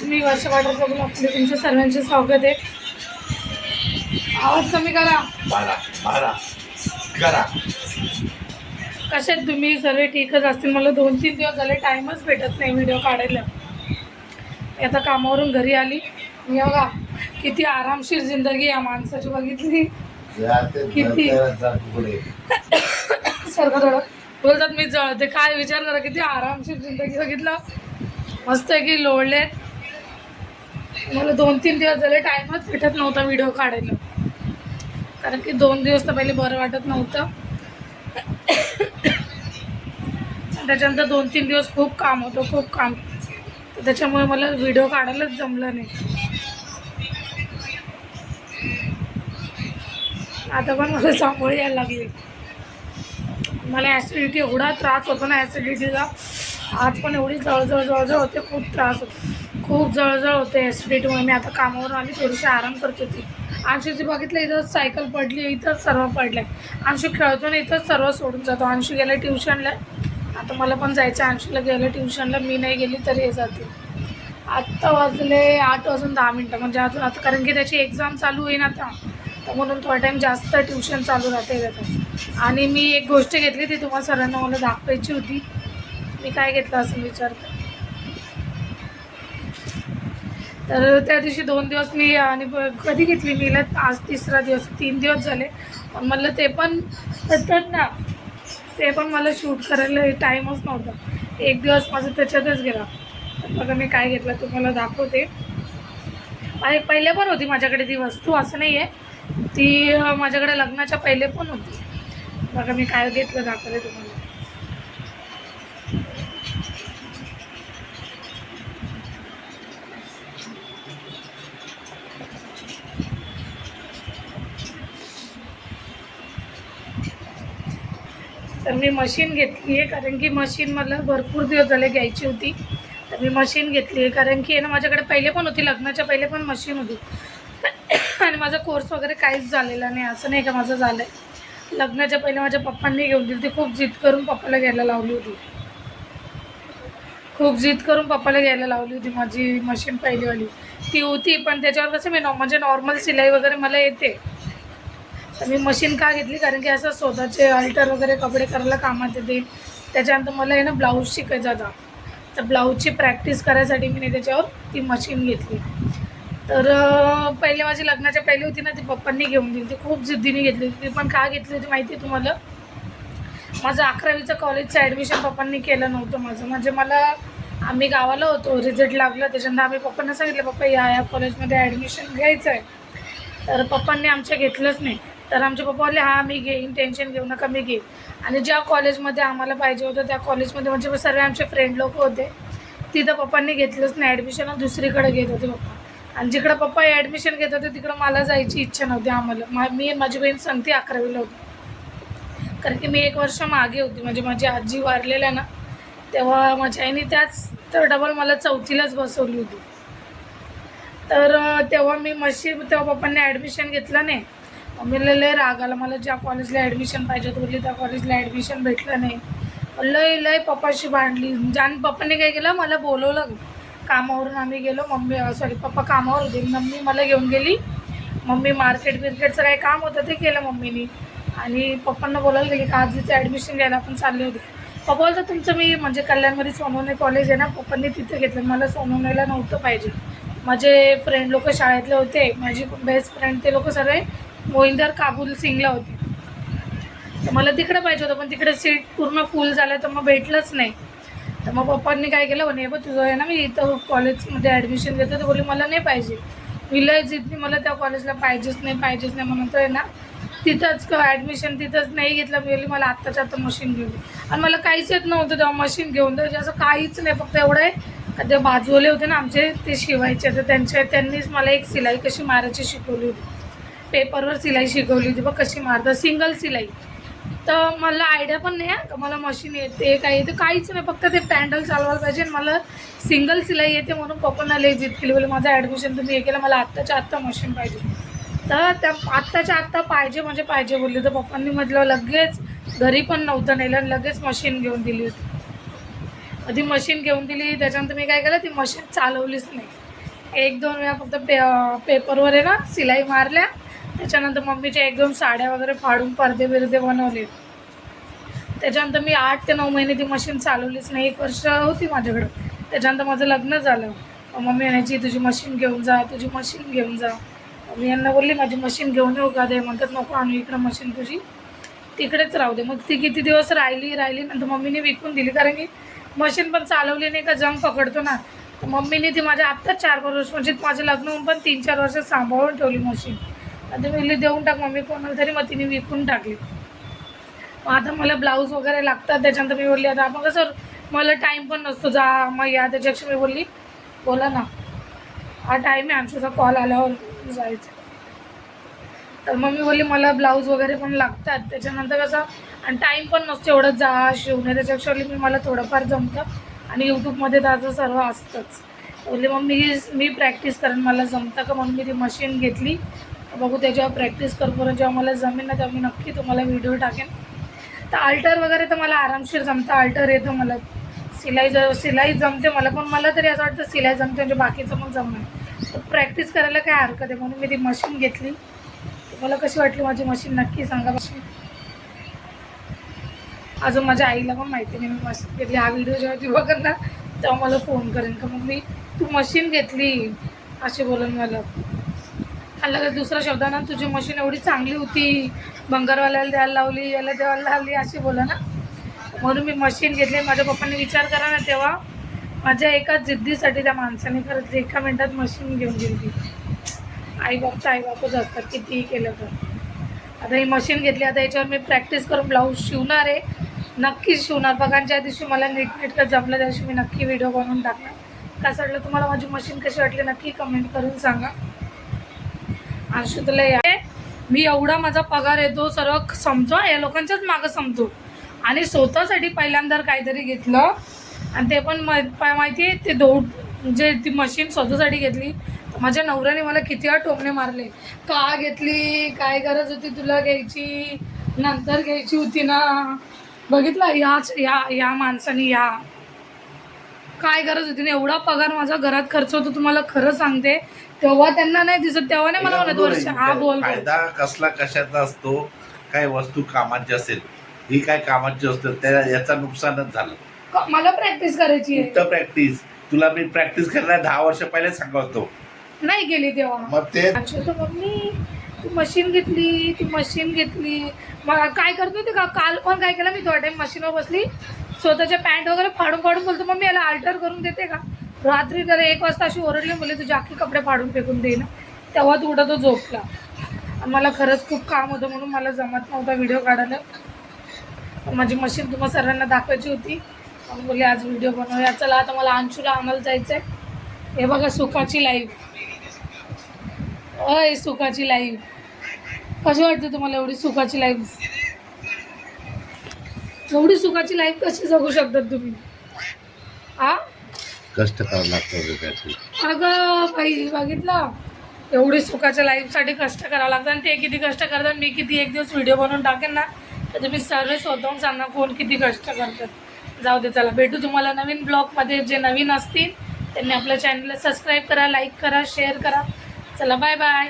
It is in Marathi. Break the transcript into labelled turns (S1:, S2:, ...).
S1: मी वर्षा वाटरचा ब्लॉगमध्ये तुमचं सर्वांचे स्वागत आहे. आवाज कमी करा. कसे आहेत तुम्ही? सर्व ठीकच असतील. मला 2-3 दिवस झाले टाईमच भेटत नाही व्हिडिओ काढायला. मी आता कामावरून घरी आली. मी बघा किती आरामशीर जिंदगी या माणसाची बघितली. किती सारखं थोडं बोलतात मी जळते. काय विचार करा, किती आरामशीर जिंदगी बघितलं. मस्त आहे की लोळलेत. मला 2-3 दिवस झाले टाईमच भेटत नव्हता व्हिडिओ काढायला, कारण की 2 दिवस तर पहिले बरं वाटत नव्हतं. त्याच्यानंतर 2-3 दिवस खूप काम होतं, खूप काम. त्याच्यामुळे मला व्हिडिओ काढायलाच जमलं नाही. आता पण मला सामोरे यायला लागली. मला ॲसिडिटी एवढा त्रास होतो ना, ॲसिडिटीचा. आज पण एवढी जळजळ होते, खूप त्रास होतो, खूप जळजळ होते ॲसिडिटीमुळे. मी आता कामावरून आली, थोडीशी आराम करत होती. अंशूची बघितलं इथंच सायकल पडली, इथंच सर्व पडलं आहे. अंशू खेळतो ना, इथंच सर्व सोडून जातो. अंशू गेला ट्युशनला. आता मला पण जायचं आहे अंशूला गेलं ट्युशनला. मी नाही गेली तरी हे जाते. आत्ता वाजले 8:10 म्हणजे अजून आता, कारण की त्याची एक्झाम चालू होईन आता, तर म्हणून थोडा टाईम जास्त ट्युशन चालू राहते त्याचं. आणि मी एक गोष्ट घेतली, ती तुम्हाला सर्वांना मला दाखवायची होती. मी काय घेतलं असं विचारते. तर त्या दिवशी 2 दिवस मी, आणि कधी घेतली मीला, आज 3रा दिवस, 3 दिवस झाले. पण मला ते पण येतात ना, ते पण मला शूट करायला टाईमच नव्हता. 1 दिवस माझं त्याच्यातच गेला. तर बघा मी काय घेतलं तुम्हाला दाखवते. आणि पहिले पण होती माझ्याकडे ती वस्तू, असं नाही आहे. ती माझ्याकडे लग्नाच्या पहिले पण होती. बघा मी काय घेतलं दाखवते तुम्हाला. तर मी मशीन घेतली आहे, कारण की मशीन मला भरपूर दिवस झाले घ्यायची होती. तर मी मशीन घेतली आहे, कारण की ना माझ्याकडे पहिले पण होती, लग्नाच्या पहिले पण मशीन होती. आणि माझा कोर्स वगैरे काहीच झालेला नाही, असं नाही का माझं झालं आहे. लग्नाच्या पहिले माझ्या पप्पांनी घेऊन दिली. ती खूप जिद करून पप्पाला घ्यायला लावली होती, खूप जिद करून पप्पाला घ्यायला लावली होती. माझी मशीन पहिलीवाली ती होती, पण त्याच्यावर कसं मी म्हणजे नॉर्मल सिलाई वगैरे मला येते. तर मी मशीन का घेतली, कारण की असं स्वतःचे अल्टर वगैरे कपडे करायला कामात येते. त्याच्यानंतर मला आहे ना ब्लाऊज शिकायचा होता, तर ब्लाऊजची प्रॅक्टिस करायसाठी मी त्याच्यावर ती मशीन घेतली. तर पहिले माझी लग्नाच्या पहिले होती ना, ती पप्पांनी घेऊन दिली. ती खूप जिद्दीने घेतली होती. ती पण का घेतली होती माहिती आहे तुम्हाला? माझं 11वीचं कॉलेजचं ॲडमिशन पप्पांनी केलं नव्हतं माझं. म्हणजे आम्ही गावाला होतो, रिझल्ट लागला. त्याच्यानंतर आम्ही पप्पांना सांगितलं, पप्पा या कॉलेजमध्ये ॲडमिशन घ्यायचं आहे. तर पप्पांनी आमच्या घेतलंच नाही. तर आमचे पप्पा बोलले, हां मी घेईन, टेन्शन घेऊ नका, मी घेईन. आणि ज्या कॉलेजमध्ये आम्हाला पाहिजे होतं त्या कॉलेजमध्ये, म्हणजे सर्व आमचे फ्रेंड लोक होते, तिथं पप्पांनी घेतलंच नाही ॲडमिशन. दुसरीकडे घेत होते पप्पा. आणि जिकडं पप्पा ॲडमिशन घेत होते तिकडं मला जायची इच्छा नव्हती आम्हाला. मी माझी बहीण सांगते 11वीला होती, कारण की मी 1 वर्ष मागे होती. म्हणजे माझी आजी वारलेल्या ना, तेव्हा माझ्या आईने त्याच तर डबल मला 4थीलाच बसवली होती. तर तेव्हा तेव्हा पप्पांनी ॲडमिशन घेतलं नाही. मम्मीला लय राग आला. मला ज्या कॉलेजला ॲडमिशन पाहिजे होतं बोलली, त्या कॉलेजला ॲडमिशन भेटलं नाही. लय पप्पाशी भांडली. पप्पांनी काय केलं, मला बोलवलं कामावरून. आम्ही गेलो, पप्पा कामावर होते, मम्मी मला घेऊन गेली. मम्मी मार्केटचं काही काम होतं ते केलं मम्मीनी. आणि पप्पांना बोलायला गेली का आजीचं ॲडमिशन घ्यायला आपण चालले होते. पप्पा बोलतं तुमचं मी म्हणजे कल्याणमध्ये सोनवणे कॉलेज आहे ना, पप्पांनी तिथे घेतलं. मला सोनवणेला नव्हतं पाहिजे. माझे फ्रेंड लोक शाळेतले होते, माझी बेस्ट फ्रेंड ते लोक सर्व मोहिंदर काबूल सिंगला होते. तर मला तिकडे पाहिजे होतं, पण तिकडे सीट पूर्ण फुल झालं, तर मग भेटलंच नाही. तर मग पप्पांनी काय केलं, म्हणे बघ तुझं आहे ना, मी इथं कॉलेजमध्ये ॲडमिशन घेतो. तर बोलली मला नाही पाहिजे. मी लय जिद्दी, मला त्या कॉलेजला पाहिजेच नाही म्हणून तर आहे ना तिथंच ॲडमिशन तिथंच नाही घेतलं. मी बोलली मला आत्ताच्या आत्ता मशीन घेऊन दे. आणि मला काहीच येत नव्हतं तेव्हा मशीन घेऊन दे, असं काहीच नाही. फक्त एवढं आहे का ते बाजूले होते ना आमचे, ते शिवायचे. तर त्यांनीच मला एक सिलाई कशी मारायची शिकवली होती, पेपरवर सिलाई शिकवली होती बघ कशी मारतात, सिंगल सिलाई. तर मला आयडिया पण नाही का मला मशीन येते काय येते, काहीच नाही. फक्त ते पॅन्डल चालवायला पाहिजे. आणि मला सिंगल सिलाई येते, म्हणून पप्पांना लय जिद केली. बोले माझं ॲडमिशन तुम्ही हे केलं, मला आत्ताच्या आत्ता मशीन पाहिजे. तर त्या आत्ताच्या आत्ता पाहिजे म्हणजे पाहिजे बोलली. तर पप्पांनी म्हटलं लगेच, घरी पण नव्हतं नेलं, आणि लगेच मशीन घेऊन दिली होती. ती मशीन घेऊन दिली. त्याच्यानंतर मी काय केलं, ती मशीन चालवलीच नाही. 1-2 वेळा फक्त पेपरवर आहे ना सिलाई मारल्या. त्याच्यानंतर मम्मीच्या 1-2 साड्या वगैरे फाडून पडदे बिरदे बनवले. त्याच्यानंतर मी 8 ते 9 महिने ती मशीन चालवलीच नाही. 1 वर्ष होती माझ्याकडं. त्याच्यानंतर माझं लग्न झालं. मम्मी म्हणायची तुझी मशीन घेऊन जा, तुझी मशीन घेऊन जा. मी यांना बोलली माझी मशीन घेऊन येऊ का? दे म्हणतात नको आणू, इकडं मशीन तुझी तिकडेच राहू दे. मग ती किती दिवस राहिली नंतर मम्मीने विकून दिली. कारण की मशीन पण चालवली नाही का जंग पकडतो ना. तर मम्मीने ती माझ्या आत्ताच 4-5 वर्ष म्हणजे माझं लग्न होऊन पण 3-4 वर्ष सांभाळून ठेवली मशीन. आता मी देऊन टाक मम्मी कोणाला तरी, मग तिने विकून टाकली. मग आता मला ब्लाऊज वगैरे लागतात. त्याच्यानंतर मी बोलली आता आपण कसं मला टाईम पण नसतो जा मग या. त्याच्यापेक्षा मी बोलली बोला ना हा टाईम आहे आमचा कॉल आल्यावर जायचं. तर मग मी बोलली मला ब्लाऊज वगैरे पण लागतात. त्याच्यानंतर कसं आणि टाईम पण नसतो एवढं जा शिवणे. त्याच्यापेक्षा बोलली मी मला थोडंफार जमतं आणि यूट्यूबमध्ये त्याचं सर्व असतंच. बोलली मग मी प्रॅक्टिस करेन, मला जमतं का म्हणून मी ती मशीन घेतली. बघू त्याच्यावर प्रॅक्टिस करूपर्यंत जेव्हा मला जमेन ना तेव्हा मी नक्की तुम्हाला व्हिडिओ टाकेन. तर अल्टर वगैरे तर मला आरामशीर जमतं. अल्टर येतं मला. सिलाई जमते मला, पण मला तरी असं वाटतं सिलाई जमते म्हणजे बाकीचं पण जमणार. तर प्रॅक्टिस करायला काय हरकत आहे म्हणून मी ती मशीन घेतली. मला कशी वाटली माझी मशीन नक्की सांगा. मशीन अजून माझ्या आईला पण माहिती नाही मी मशीन घेतली. हा व्हिडिओ जेव्हा ती बघत ना तेव्हा मला फोन करेन का मम्मी तू मशीन घेतली असे बोलून मला. आणि दुसरा शब्द ना तुझी मशीन एवढी चांगली होती, भंगारवाल्याला द्यायला लावली, याला द्यायला लावली अशी बोला ना. म्हणून मी मशीन घेतली. माझ्या पप्पांनी विचार करा ना तेव्हा माझ्या एका जिद्दीसाठी त्या माणसाने खरंच एका मिनटात मशीन घेऊन गेली. आई बापच असतात कितीही केलं तर. आता ही मशीन घेतली. आता याच्यावर मी प्रॅक्टिस करून ब्लाऊज शिवणार आहे. नक्कीच शिवणार. बघा ज्या दिवशी मला नीटनेटकं जमलं त्या दिवशी मी नक्की व्हिडिओ बनवून टाकणार. कसं वाटलं तुम्हाला माझी मशीन कशी वाटली नक्की कमेंट करून सांगा. अंशू तुला या मी एवढा माझा पगार येतो सर्व समजो या लोकांच्याच मागं समजो आणि स्वतःसाठी पहिल्यांदा काहीतरी घेतलं आणि ते पण माहिती आहे ते म्हणजे ती मशीन स्वतःसाठी घेतली. माझ्या नवऱ्याने मला किती वेळा टोमणे मारले. का घेतली, काय गरज होती तुला घ्यायची, नंतर घ्यायची होती ना. बघितलं या माणसाने काय गरज होती ना. एवढा पगार माझा घरात खर्च होतो तुम्हाला खरं सांगते. तेव्हा त्यांना नाही दिसत, तेव्हा नाही मला म्हणत वर्ष हा बोल.
S2: फायदा कसला कशाचा असतो, काय वस्तू कामाची असेल ही काय कामाची असते त्या याचा नुकसानच झालं.
S1: मला प्रॅक्टिस करायची आहे.
S2: प्रॅक्टिस तुला मी प्रॅक्टिस करायला 10 वर्ष पहिले सांगतो
S1: नाही गेली तेव्हा.
S2: मग ते
S1: मम्मी तू मशीन घेतली मग काय करतो ते का काल पण काय केलं मी थोडा टाइम मशीनवर बसली स्वतःच्या पॅन्ट वगैरे फाडून बोलतो मम्मी याला अल्टर करून देते का. रात्री जरा 1 वाजता अशी ओरडली बोलले तुझे अख्खे कपडे फाडून फेकून दे ना. तेव्हा तू उठा तो झोपला. मला खरंच खूप काम होतं म्हणून मला जमत नव्हता व्हिडिओ काढायला. माझी मशीन तुम्हाला सर्वांना दाखवायची होती म्हणून बोलले आज व्हिडिओ बनवूया. चला आता मला अंशूला आणायला जायचं आहे. हे बघा सुखाची लाईफ. अय सुखाची लाईफ कशी वाटते तुम्हाला. एवढी सुखाची लाईफ कशी जगू शकतात तुम्ही.
S2: कष्ट करावं लागतं.
S1: अगं बाई बघितलं एवढी सुखाच्या लाईफसाठी कष्ट करावं लागतं आणि ते किती कष्ट करतात. मी किती एक दिवस व्हिडिओ बनवून टाकेन ना तर तुम्ही सर्व स्वतःहून सांगा कोण किती कष्ट करतात. जाऊ दे चला भेटू तुम्हाला नवीन ब्लॉगमध्ये. जे नवीन असतील त्यांनी आपल्या चॅनलला सबस्क्राईब करा, लाईक करा, शेअर करा. चला बाय बाय.